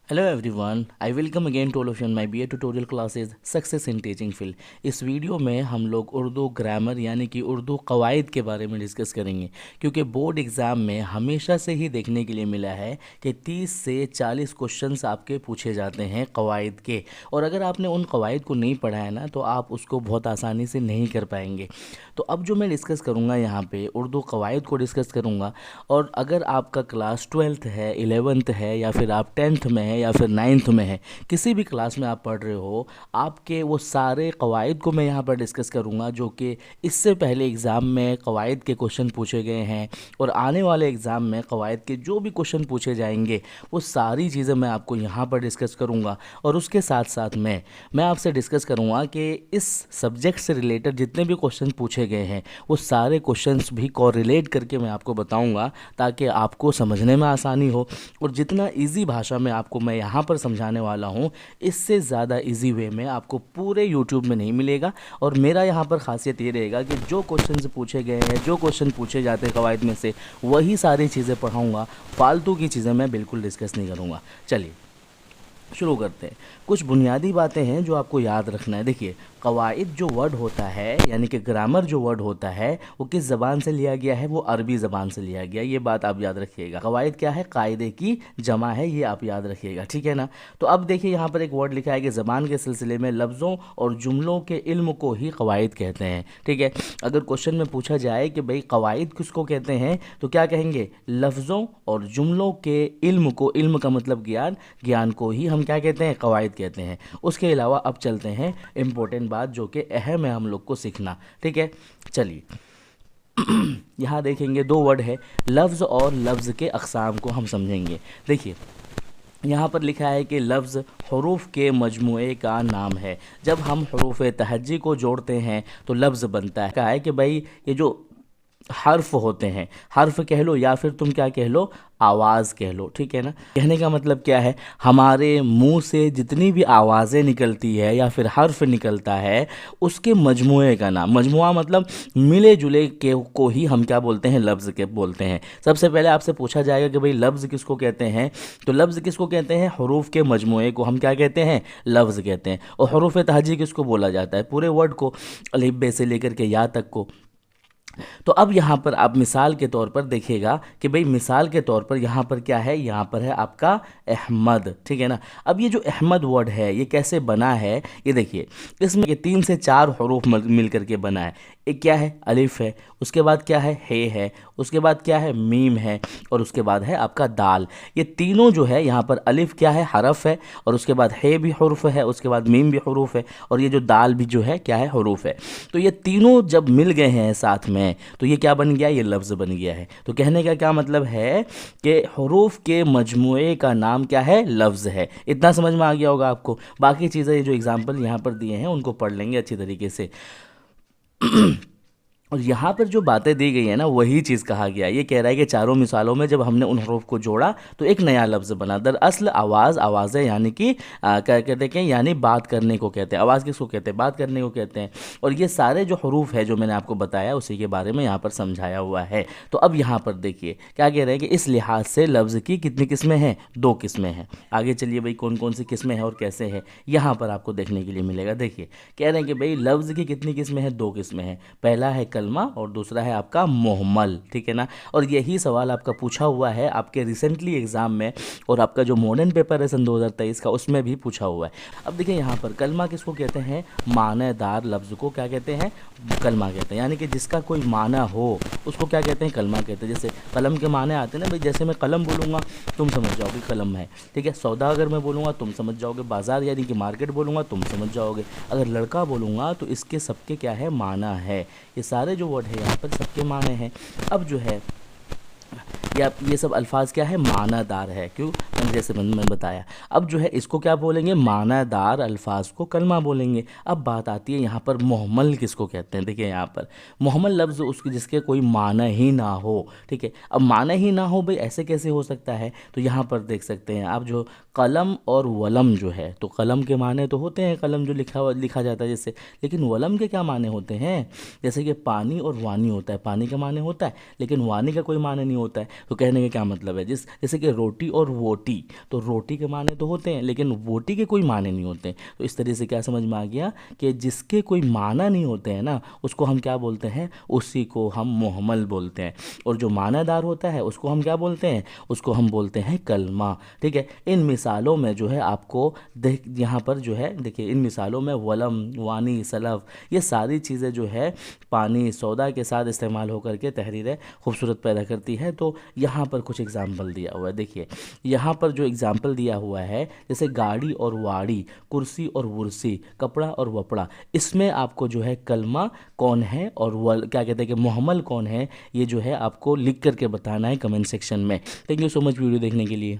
Hello everyone, I welcome again to all of you my BA tutorial classes success in teaching field. इस video में हम लोग Urdu grammar यानी कि उर्दू कवायद के बारे में डिस्कस करेंगे, क्योंकि बोर्ड एग्ज़ाम में हमेशा से ही देखने के लिए मिला है कि 30 से 40 क्वेश्चंस आपके पूछे जाते हैं कवायद के। और अगर आपने उन कवायद को नहीं पढ़ा है ना, तो आप उसको बहुत आसानी से नहीं कर पाएंगे। तो अब जो मैं डिस्कस करूँगा यहाँ पे उर्दू कवायद को डिस्कस करूँगा। और अगर आपका क्लास 12th है, 11th है, या फिर आप 10th में है या फिर 9th में है, किसी भी क्लास में आप पढ़ रहे हो, आपके वो सारे कवायद को मैं यहाँ पर डिस्कस करूँगा जो कि इससे पहले एग्ज़ाम में कवायद के क्वेश्चन पूछे गए हैं और आने वाले एग्ज़ाम में कवायद के जो भी क्वेश्चन पूछे जाएंगे वो सारी चीज़ें मैं आपको यहाँ पर डिस्कस करूँगा। और उसके साथ साथ मैं आपसे डिस्कस करूँगा कि इस सब्जेक्ट से रिलेटेड जितने भी क्वेश्चन पूछे गए हैं वो सारे क्वेश्चंस भी कोरिलेट करके मैं आपको बताऊँगा, ताकि आपको समझने में आसानी हो। और जितना इजी भाषा में आपको मैं यहाँ पर समझाने वाला हूँ, इससे ज़्यादा इजी वे में आपको पूरे यूट्यूब में नहीं मिलेगा। और मेरा यहाँ पर ख़ासियत ये रहेगा कि जो क्वेश्चन पूछे गए हैं, जो क्वेश्चन पूछे जाते हैं कवायद में से, वही सारी चीज़ें पढ़ाऊँगा। फालतू की चीज़ें मैं बिल्कुल डिस्कस नहीं करूँगा। चलिए शुरू करते हैं। कुछ बुनियादी बातें हैं जो आपको याद रखना है। देखिए, कवायद जो वर्ड होता है यानी कि ग्रामर जो वर्ड होता है वो किस ज़बान से लिया गया है? वो अरबी ज़बान से लिया गया। ये बात आप याद रखिएगा। कवायद क्या है? कायदे की जमा है, ये आप याद रखिएगा, ठीक है ना। तो अब देखिए यहाँ पर एक वर्ड लिखा है कि ज़बान के सिलसिले में लफ्ज़ों और जुमलों के इल्म को ही कवायद कहते हैं, ठीक है। अगर क्वेश्चन में पूछा जाए कि भाई कवायद किसको कहते हैं, तो क्या कहेंगे? लफ्ज़ों और जुमलों के इल्म को, इल्म का मतलब ज्ञान, ज्ञान को ही हम क्या कहते हैं? कवायद कहते हैं। उसके अलावा अब चलते हैं इम्पोर्टेंट बात जो कि अहम है हम लोग को सीखना, ठीक है। चलिए यहाँ देखेंगे दो वर्ड है, लफ्ज़ और लफ्ज़ के अक़साम को हम समझेंगे। देखिए यहाँ पर लिखा है कि लफ्ज़ हरूफ के मजमूए का नाम है। जब हम हरूफ तहज्जी को जोड़ते हैं तो लफ्ज़ बनता है। कहा है कि भाई ये जो हर्फ होते हैं, हर्फ कह लो या फिर तुम क्या कह लो, आवाज़ कह लो, ठीक है ना। कहने का मतलब क्या है? हमारे मुंह से जितनी भी आवाज़ें निकलती है या फिर हर्फ निकलता है, उसके मजमूए का नाम, मजमुआ मतलब मिले जुले के को ही हम क्या बोलते हैं? लफ्ज़ के बोलते हैं। सबसे पहले आपसे पूछा जाएगा कि भाई लफ्ज़ किसको कहते हैं, तो लफ्ज़ किसको कहते हैं? हरूफ के मजमूए को हम क्या कहते हैं? लफ्ज़ कहते हैं। और हरूफ तहज्जी किसको बोला जाता है? पूरे वर्ड को, अलिफ बे से लेकर के या तक को। तो अब यहाँ पर आप मिसाल के तौर पर देखिएगा कि भाई मिसाल के तौर पर यहाँ पर क्या है? यहाँ पर है आपका अहमद, ठीक है ना। अब ये जो अहमद वर्ड है ये कैसे बना है, ये देखिए, इसमें ये 3 से 4 हरूफ मिल करके बना है। एक क्या है? अलिफ है, उसके बाद क्या है? हे है, उसके बाद क्या है? मीम है, और उसके बाद है आपका दाल। ये तीनों जो है यहाँ पर, अलिफ क्या है? हरफ है, और उसके बाद हे भी हुर्फ है, उसके बाद मीम भी हुरूफ है, और ये जो दाल भी जो है क्या है? हुरूफ है। तो ये तीनों जब मिल गए हैं साथ में, तो ये क्या बन गया? ये लफ्ज़ बन गया है। तो कहने का क्या मतलब है कि हुरूफ के मजमूए का नाम क्या है? लफ्ज़ है। इतना समझ में आ गया होगा आपको। बाकी चीज़ें जो एग्जाम्पल यहाँ पर दिए हैं उनको पढ़ लेंगे अच्छी तरीके से। और यहाँ पर जो बातें दी गई है ना, वही चीज़ कहा गया। ये कह रहा है कि चारों मिसालों में जब हमने उन हरूफ को जोड़ा तो एक नया लफ्ज़ बना। दरअसल आवाज़, आवाज़ है यानी कि क्या कहते हैं, यानी बात करने को कहते हैं। आवाज़ किसको कहते हैं? बात करने को कहते हैं। और ये सारे जो हरूफ है जो मैंने आपको बताया उसी के बारे में यहाँ पर समझाया हुआ है। तो अब यहाँ पर देखिए क्या कह रहे हैं कि इस लिहाज से लफ्ज़ की कितनी किस्में हैं? 2 किस्में हैं। आगे चलिए भाई कौन कौन सी किस्में हैं और कैसे हैं, यहाँ पर आपको देखने के लिए मिलेगा। देखिए कह रहे हैं कि भाई लफ्ज़ की कितनी किस्में हैं? 2 किस्में हैं। पहला है कलमा और दूसरा है आपका मोहम्मल, ठीक है ना। और यही सवाल आपका पूछा हुआ है आपके रिसेंटली एग्जाम में, और आपका जो मॉडर्न पेपर है सन 2023 का, उसमें भी पूछा हुआ है। अब देखिए यहाँ पर कलमा किसको कहते हैं? मानेदार लफ्ज़ को क्या कहते हैं? कलमा कहते हैं। यानी कि जिसका कोई माना हो उसको क्या कहते हैं? कलमा कहते हैं। जैसे कलम के माने आते हैं ना भाई, जैसे मैं कलम बोलूँगा तुम समझ जाओगे कलम है, ठीक है। सौदा अगर मैं बोलूँगा तुम समझ जाओगे, बाज़ार यानी कि मार्केट बोलूँगा तुम समझ जाओगे। अगर लड़का बोलूँगा तो इसके सबके क्या है? माना है। ये सारे जो वर्ड है यहाँ पर सबके माने हैं। अब जो है ये सब अल्फाज क्या है? मानादार है। क्यों? मैंने जैसे मैंने बताया। अब जो है इसको क्या बोलेंगे? मानादार अल्फाज को कलमा बोलेंगे। अब बात आती है यहाँ पर मोहम्मल किसको कहते हैं। देखिए यहाँ पर मोहम्मल लफ्ज़ उसकी जिसके कोई माना ही ना हो, ठीक है। अब माना ही ना हो भाई, ऐसे कैसे हो सकता है? तो यहाँ पर देख सकते हैं आप, जो कलम और वलम जो है, तो कलम के माने तो होते हैं, कलम जो लिखा जाता है जैसे, लेकिन वलम के क्या माने होते हैं? जैसे कि पानी और वानी होता है, पानी का माने होता है लेकिन वानी का कोई माने नहीं होता है। तो कहने का क्या मतलब है? जैसे कि रोटी और वोटी, वोटी, तो रोटी के माने तो होते हैं लेकिन वोटी के कोई माने नहीं होते। तो इस तरीके से क्या समझ में आ गया कि जिसके कोई माना नहीं होते हैं ना, उसको हम क्या बोलते हैं, उसी को हम मुहम्मल बोलते हैं। और जो मानादार होता है उसको हम क्या बोलते हैं, उसको हम बोलते हैं कलमा। ठीक है, इन मिसालों में जो है आपको देख, यहाँ पर जो है देखिए, इन मिसालों में वलम, वानी, सलफ, ये सारी चीज़ें जो है पानी, सौदा के साथ इस्तेमाल होकर के तहरीरें खूबसूरत पैदा करती है। तो यहाँ पर कुछ एग्जाम्पल दिया हुआ है। देखिए यहाँ पर जो एग्जाम्पल दिया हुआ है, जैसे गाड़ी और वाड़ी, कुर्सी और वुर्सी, कपड़ा और वपड़ा, इसमें आपको जो है कलमा कौन है और वल क्या कहते हैं कि मुहम्मल कौन है, ये जो है आपको लिख करके बताना है कमेंट सेक्शन में। Thank you so much video देखने के लिए।